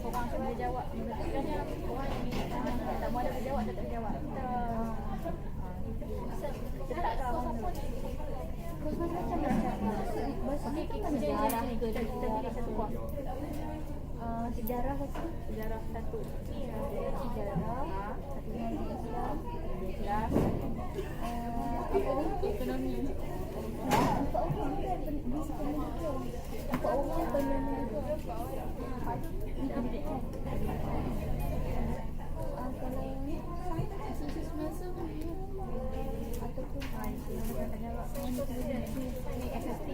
korang tu boleh jawab. Sebenarnya korang ni tak mahu ada boleh jawab tak jawab. Kita tak tahu mana. Okey, kita pilih satu kuah. Sejarah satu. Sejarah satu. Sejarah. Islam. Kelas. Apa ni? Ekonomi. Empat orang pendidikan. Kalau isu semasa ataupun Untuk ni SST.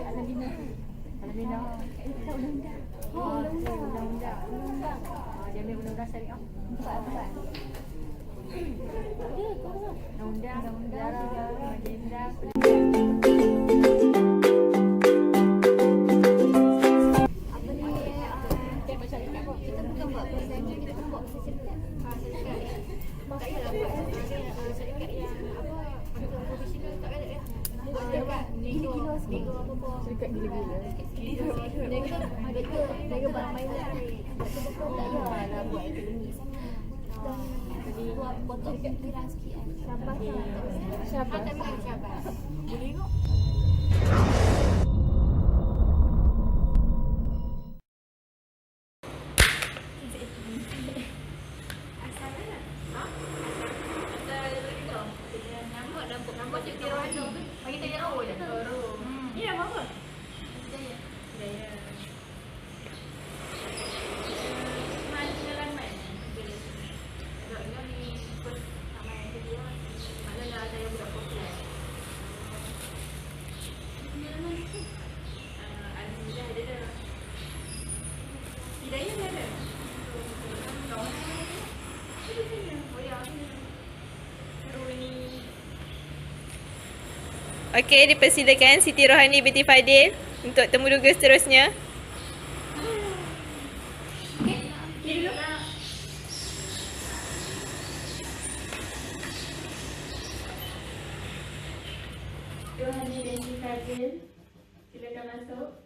Alhamdulillah. Undang-undang. Dia ambil undang-undang syariah. Empat. Undang-undang, sejarah, agenda. Apa ni? Kita buat syarikat kok. Kita bukan buat persaingan, kita buat syarikat. Tak payahlah buat syarikat yang apa untuk profesional tak ada ya. Dekat nego apa-apa. Syarikat gila-gila. Nego barang mainan. Betul-betul tak payahlah buat ekonomi sangat. Jadi buat potong pikiran sikit kan. Syabas. Boleh kok. Nama Cik Tirohani. Bagi saya O je. Ni nama apa? Hidayah. Pengalaman. Agaknya ni first nama yang kedua. Maknanya saya budak popular. Alhamdulillah ada dah. Hidayah dia ada. Kawan saya ada. Ada sana. Oh ya, seru ni. Okey, dipersilakan Siti Rohani binti Fadil untuk temuduga seterusnya. Ni dulu. Rohani binti Fadil, silakan masuk.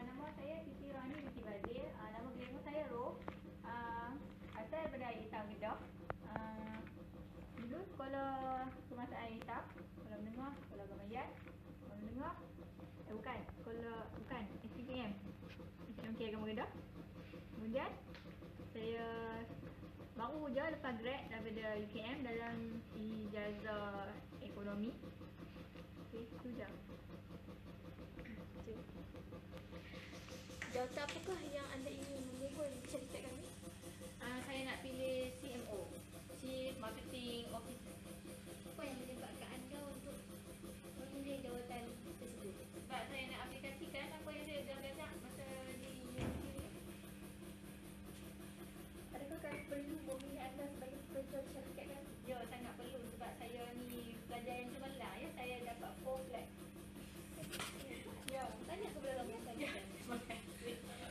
Nama saya Siti Rohani binti Fadil. Nama belakang saya Ro. Asal daripada Air Hitam Kedah. Dulu sekolah Kebangsaan Air Hitam, sekolah menengah, sekolah Gamayat, sekolah menengah. Bukan, SPM. SPM Agama Kedah. Kemudian saya baru je lepas grad daripada UKM dalam ijazah ekonomi. Okey, itu je. Jawatan apakah yang anda ingin memohon syarikat kami? Saya nak pilih CMO, Chief Marketing Officer. Apa yang menyebabkan anda untuk memilih jawatan tersebut? Sebab saya nak aplikasikan apa yang saya dah belajar masa di universiti ni. Adakah kami perlu memilih anda sebagai pekerja syarikat kami? Ya, sangat perlu sebab saya ni pelajar yang cemerlang ya. Saya dapat 4 flat. Ya, Tanya ke belakang saya. terima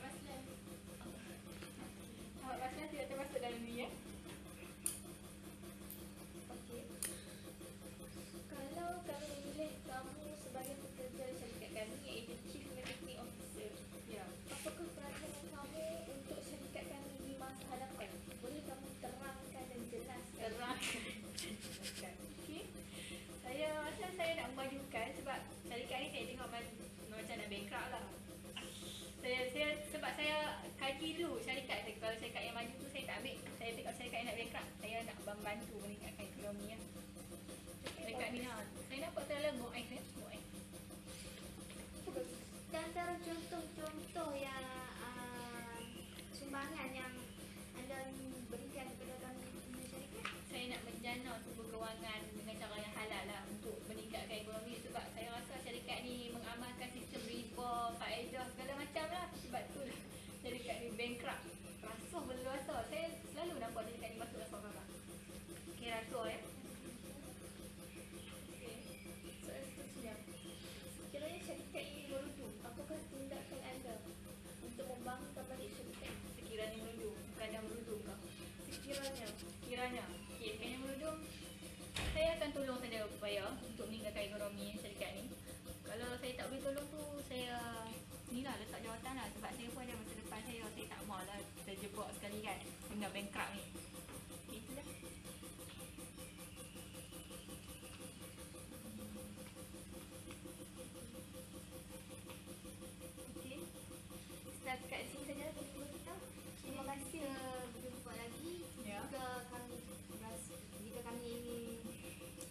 kasih. Awak pasal tidak termasuk dalam ni ya. Okey. Kalau kami memilih kamu sebagai pekerja syarikat kami iaitu Chief Marketing Officer, Ya. apakah peranan kamu untuk syarikat kami di masa hadapan? Boleh kamu terangkan dan jelaskan? Terang. Okey. Saya rasa saya nak memajukan sebab syarikat ni saya tengok macam nak bankrupt lah. Sebab saya kaji dulu syarikat. Kalau syarikat yang maju tu saya tak ambil. Saya tengok syarikat yang nak bankrupt, saya nak membantu meningkatkan ekonomi ya. Syarikat ni saya nampak terlalu mu'aif ya. Mu'aif. Dan antara contoh-contoh yang sumbangan yang anda berikan kepada kami di syarikat? Saya nak menjana sumber kewangan dengan cara yang halal lah untuk meningkatkan ekonomi sebab saya rasa syarikat ni Kiranya. Okey, kena berhudung. Saya akan tolong saudara upaya untuk meninggalkan ekonomi syarikat ni. Kalau saya tak boleh tolong tu, saya ni lah letak jawatan lah. Sebab saya pun ada masa depan saya. Saya tak mahu lah terjebak sekali kan dengan bankrupt ni. Okey, itulah. Okey. Setakat sini saja video kita. Terima kasih berjumpa lagi. Ya. Jika kami ingin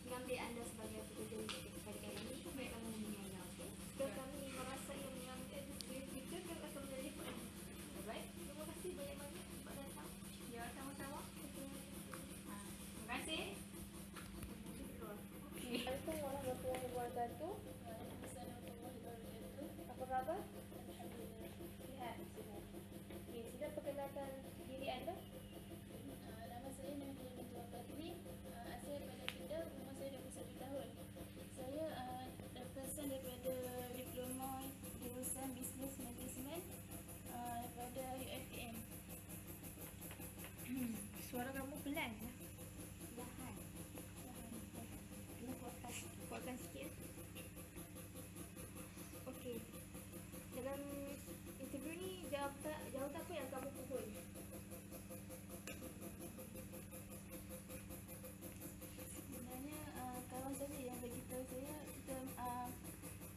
mengambil anda sebagai pekerja pada kali ini, kami akan menghubungi anda. Okey. Jika kami merasa yang mengambil kita, kami akan menelpon. Baik. Terima kasih banyak-banyak sebab datang. Ya, sama-sama. Terima kasih. Okey. Assalamualaikum warahmatullahi wabarakatuh. Apa khabar? Sihat. Okey, sila perkenalkan diri anda. Nama saya Nadia binti Bakri. Asal daripada Kedah, umur saya 21 tahun. Saya terkesan daripada diploma jurusan Business Management daripada UiTM. Suara kamu pelan ya? Lahan. Ini kuatkan sikit. Okey. Dalam interview ni jawatan apa yang kamu pohon? Sebenarnya kawan saya yang beritahu saya kita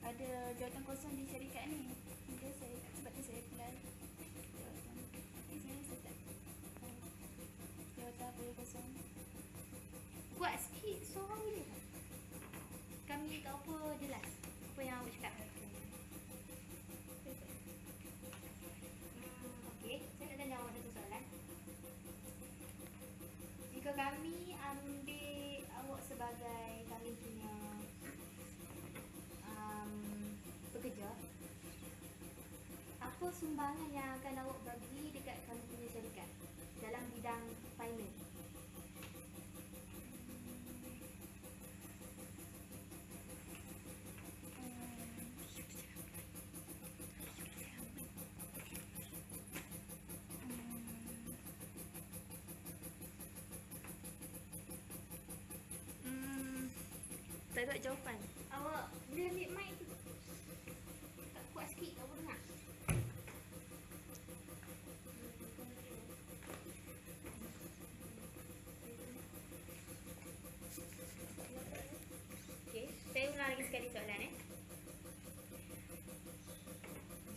ada jawatan kosong di syarikat ni. Mungkin saya sebab tu saya pelan jawatan. Tapi sebenarnya saya tak tahu jawatan apa yang kosong. Kuat sikit suara je. Kami tak apa jelas. Apa yang awak cakap? Okey, saya nak tanya awak satu soalan. Jika kami ambil awak sebagai kami punya pekerja, apa sumbangan yang akan awak bagi dekat kami punya syarikat dalam bidang finance? Tak ada jawapan. Awak boleh ambil mic tu. Tak kuat sikit, tak boleh dengar. Okey, saya ulang lagi sekali soalan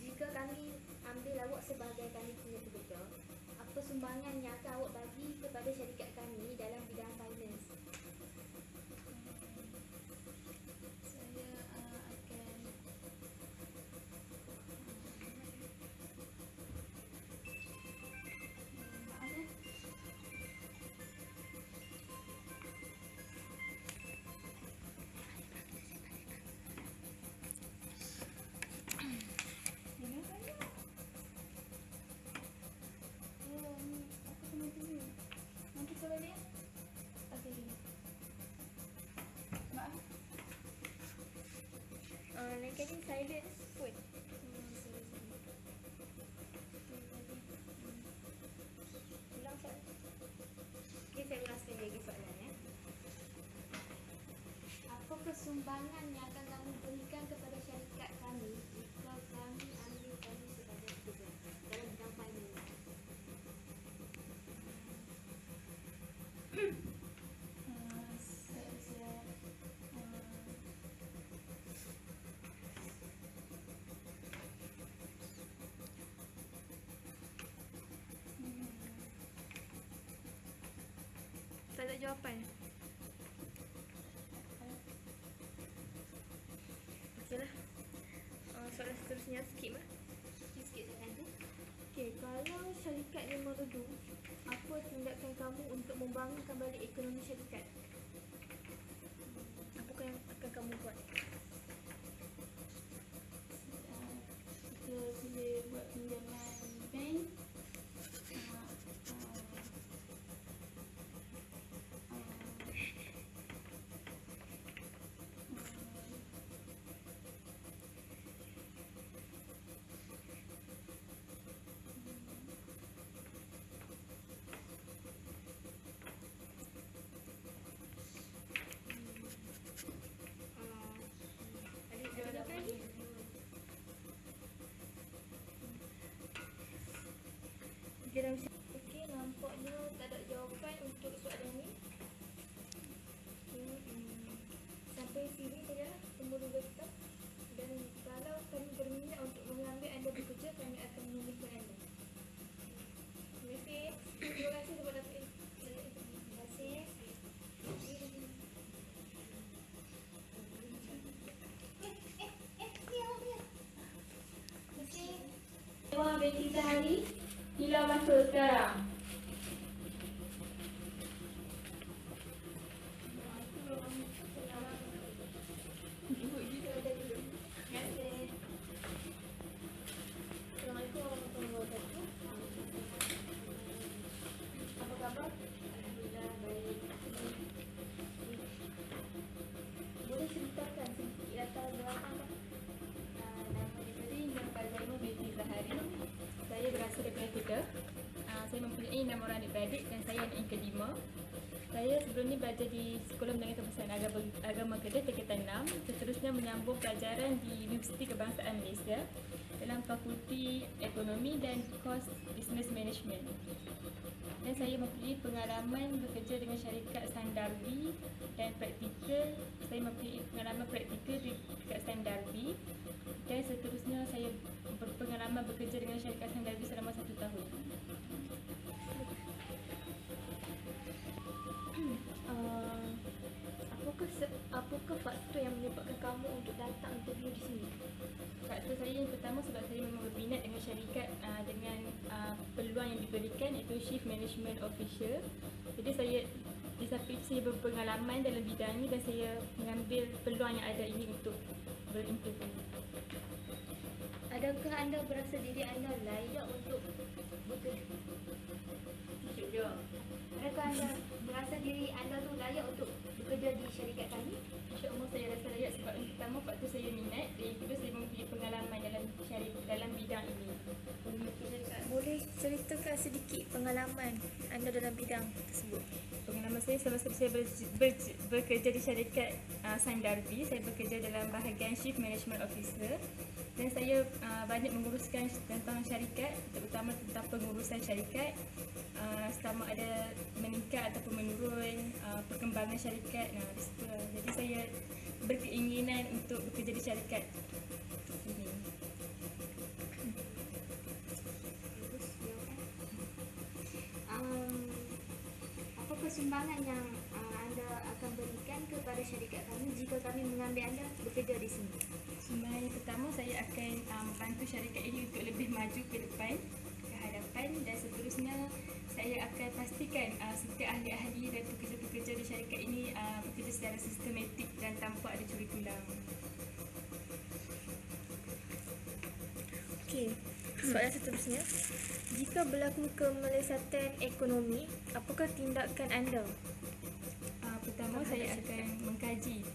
Jika kami ambil awak sebagai kami punya pekerja, apa sumbangan yang akan awak bagi kepada syarikat kami dalam bidang finance? Saya akan maaf ya. Ini kan ya. Ni aku kena tunggu. Nanti kalau dia okey gini. Maaf. Lain kali silent pun. Ulang soalan. Okey, saya ulang sekali lagi soalan Apa sumbangan yang akan kamu berikan kepada syarikat kami jika kami ambil kami sebagai pekerja dalam bidang finance? Saya Tak ada jawapan. Okeylah. Soalan seterusnya skip lah. Sikit soalan tu. Okey, kalau syarikat ni meredu, apa tindakan kamu untuk membangunkan balik ekonomi syarikat? Apakah yang akan kamu buat? kita boleh buat pinjaman bank. Betty Sehari. Sila masuk sekarang. Assalamualaikum warahmatullahi wabarakatuh. Apa khabar? Alhamdulillah baik. Boleh ceritakan sedikit latar belakang tak? Nama diberi Nurul Zainul Betty Sehari. Saya berasal daripada Kedah. Saya mempunyai 6 orang adik-beradik dan saya anak yang kelima. Saya sebelum ni belajar di Sekolah Menengah Kebangsaan Agama Kedah tingkatan 6. Seterusnya menyambung pelajaran di Universiti Kebangsaan Malaysia dalam Fakulti Ekonomi dan kos Business Management. Dan saya mempunyai pengalaman bekerja dengan syarikat Sundarby dan praktikal. Saya mempunyai pengalaman praktikal dekat Sundarby dan seterusnya saya berpengalaman bekerja dengan syarikat Sundarby selama 1 tahun. Apakah faktor yang menyebabkan kamu untuk datang interview di sini? Faktor saya yang pertama sebab saya memang berminat dengan syarikat dengan peluang yang diberikan iaitu Chief Management Officer. Jadi saya di samping itu saya berpengalaman dalam bidang ini dan saya mengambil peluang yang ada ini untuk berinterview. Adakah anda berasa diri anda layak untuk bekerja? Adakah anda merasa diri anda tu layak untuk bekerja di syarikat kami? InsyaAllah saya rasa layak sebab yang pertama faktor saya minat dan yang kedua saya mempunyai pengalaman dalam bidang ini. Boleh ceritakan sedikit pengalaman anda dalam bidang tersebut? Pengalaman saya semasa saya bekerja di syarikat Sundarby, saya bekerja dalam bahagian Chief Management Officer dan saya banyak menguruskan tentang syarikat, terutama tentang pengurusan syarikat, sama ada meningkat ataupun menurun perkembangan syarikat. Di situ lah. Jadi saya berkeinginan untuk bekerja di syarikat ini. Apakah sumbangan yang anda akan berikan kepada syarikat kami jika kami mengambil anda bekerja di sini? Sumbangan yang pertama, saya akan membantu syarikat ini untuk lebih maju ke depan, ke hadapan dan seterusnya saya akan pastikan setiap ahli-ahli dan pekerja-pekerja di syarikat ini bekerja secara sistematik dan tanpa ada curi tulang. Okey, soalan seterusnya. Jika berlaku kemelesatan ekonomi, apakah tindakan anda? Pertama, saya akan mengkaji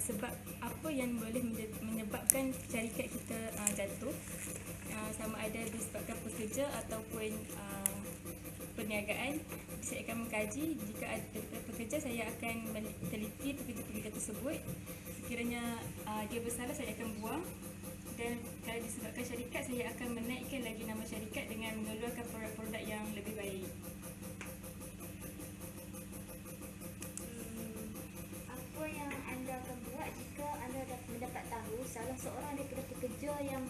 sebab apa yang boleh menyebabkan syarikat kita jatuh, sama ada disebabkan pekerja ataupun perniagaan. Saya akan mengkaji. Jika ada pekerja, saya akan teliti pekerja-pekerja tersebut. Sekiranya dia bersalah, saya akan buang. Dan kalau disebabkan syarikat, saya akan menaikkan lagi nama syarikat dengan mengeluarkan produk-produk yang lebih baik. Apa yang anda akan buat jika anda mendapat tahu salah seorang daripada pekerja yang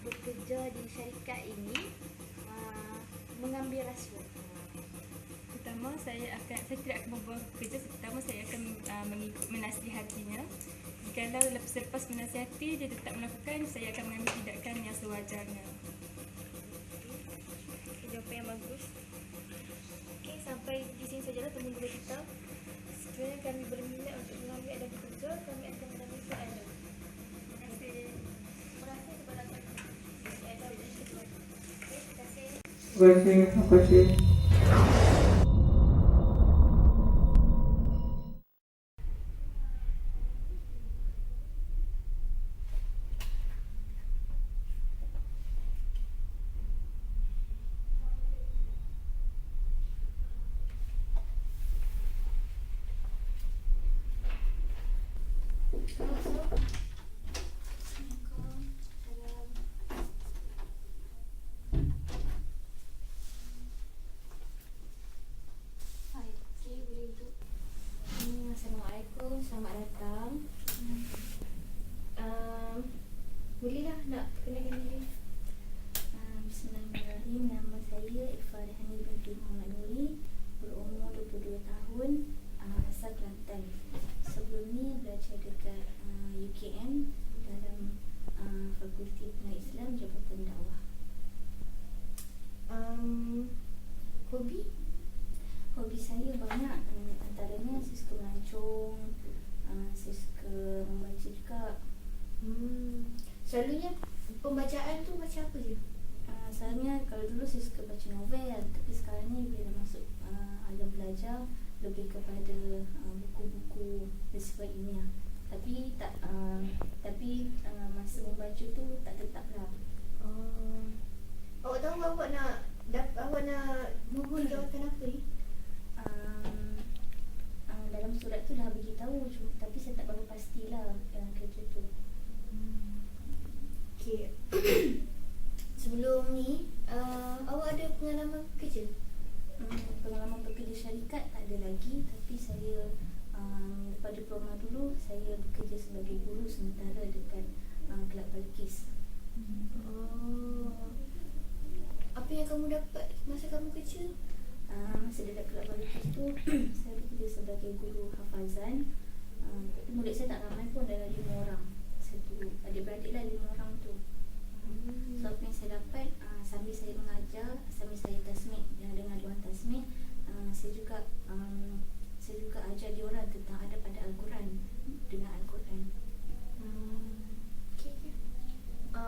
bekerja di syarikat ini mengambil rasuah? Pertama, saya tidak akan membuang pekerja. Pertama, saya akan menasihatinya. Jikalau selepas menasihati dia tetap melakukan, saya akan mengambil tindakan yang sewajarnya. Jawapan yang bagus. Okey, sampai di sini sajalah temu dulu kita. Sekiranya kami berminat untuk mengambil anda bekerja, kami akan menampak anda. Terima kasih. Terima kasih kepada kami. Terima kasih. Terima kasih. Assalamualaikum, selamat datang. Bolehlah nak kenalkan diri? Bismillahirrahmanirrahim. Nama saya Ifadhani binti Muhammad Nuri, berumur 22 tahun, asal Kelantan. Sebelum ni belajar dekat Soalnya kalau dulu saya suka baca novel, tapi sekarang ni bila masuk alam belajar lebih kepada buku-buku bersifat ilmiah. Tapi masa membaca tu tak tetap lah. Awak tahu awak nak mohon jawatan apa ni? Dalam surat tu dah beritahu, tapi saya tak berapa pastilah kerja tu. Okay. Sebelum ni awak ada pengalaman kerja? Pengalaman bekerja syarikat tak ada lagi, tapi saya lepas diploma dulu saya bekerja sebagai guru sementara dekat Kelab Balqis. Apa yang kamu dapat masa kamu kerja? Masa dekat Kelab Balqis tu saya bekerja sebagai guru hafazan. Tapi murid saya tak ramai pun, dalam 5 orang. Satu adik-beradik lah 5 orang tu. So apa yang saya dapat, sambil saya mengajar, sambil saya tasmid dengan diorang tasmid, saya juga ajar diorang tentang adab pada Al-Quran dengan Al-Quran.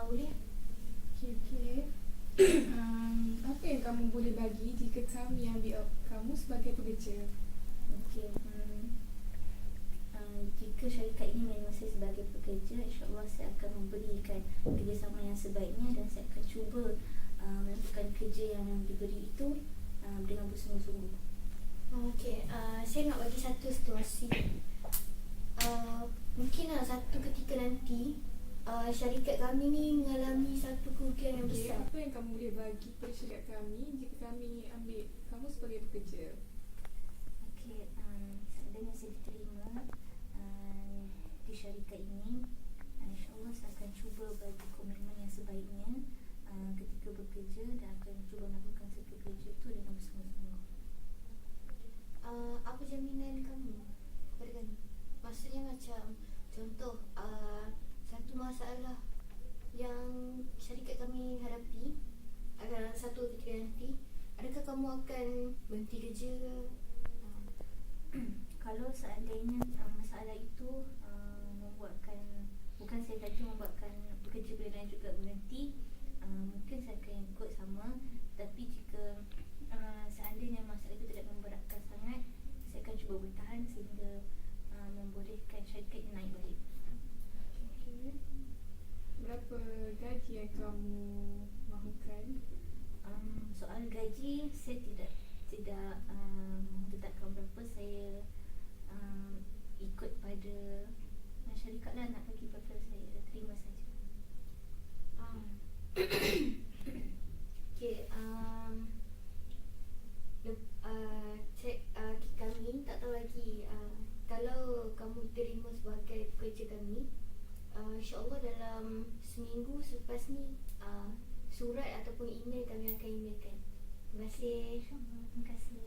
Boleh? Okay. Apa yang kamu boleh bagi jika kami ambil kamu sebagai pekerja? Okey. Jika syarikat ini memang saya sebagai pekerja, insyaAllah saya akan memberikan kerjasama yang sebaiknya dan saya akan cuba melakukan kerja yang diberi itu dengan bersungguh-sungguh. Okay, saya nak bagi satu situasi. Mungkinlah satu ketika nanti syarikat kami ni mengalami satu kerugian yang Okay, besar. apa yang kamu boleh bagi kepada syarikat kami jika kami ambil kamu sebagai pekerja? Okey, seandainya saya diterima di syarikat ini, insyaAllah saya akan cuba bagi komitmen yang sebaiknya ketika bekerja dan akan cuba melakukan satu kerja itu dengan bersungguh-sungguh. Apa jaminan kamu kepada kami? Maksudnya macam contoh satu masalah yang syarikat kami hadapi satu ketika nanti, adakah kamu akan berhenti kerja ke? Kalau seandainya masalah itu membuatkan, bukan saya kata membuatkan pekerja lain juga berhenti, mungkin saya akan ikut sama. Tapi jika seandainya masalah itu tidak memberatkan sangat, saya akan cuba bertahan sehingga membolehkan syarikat ini naik balik. Okay. Berapa gaji yang kamu mahukan? Soal gaji saya tidak tetapkan berapa. Saya ikut pada syarikat lah nak bagi berapa, saya terima saja. Okay, kami tak tahu lagi kalau kamu terima sebagai pekerja kami, insyaAllah dalam seminggu selepas ni surat ataupun email kami akan emailkan. Terima kasih. Terima kasih.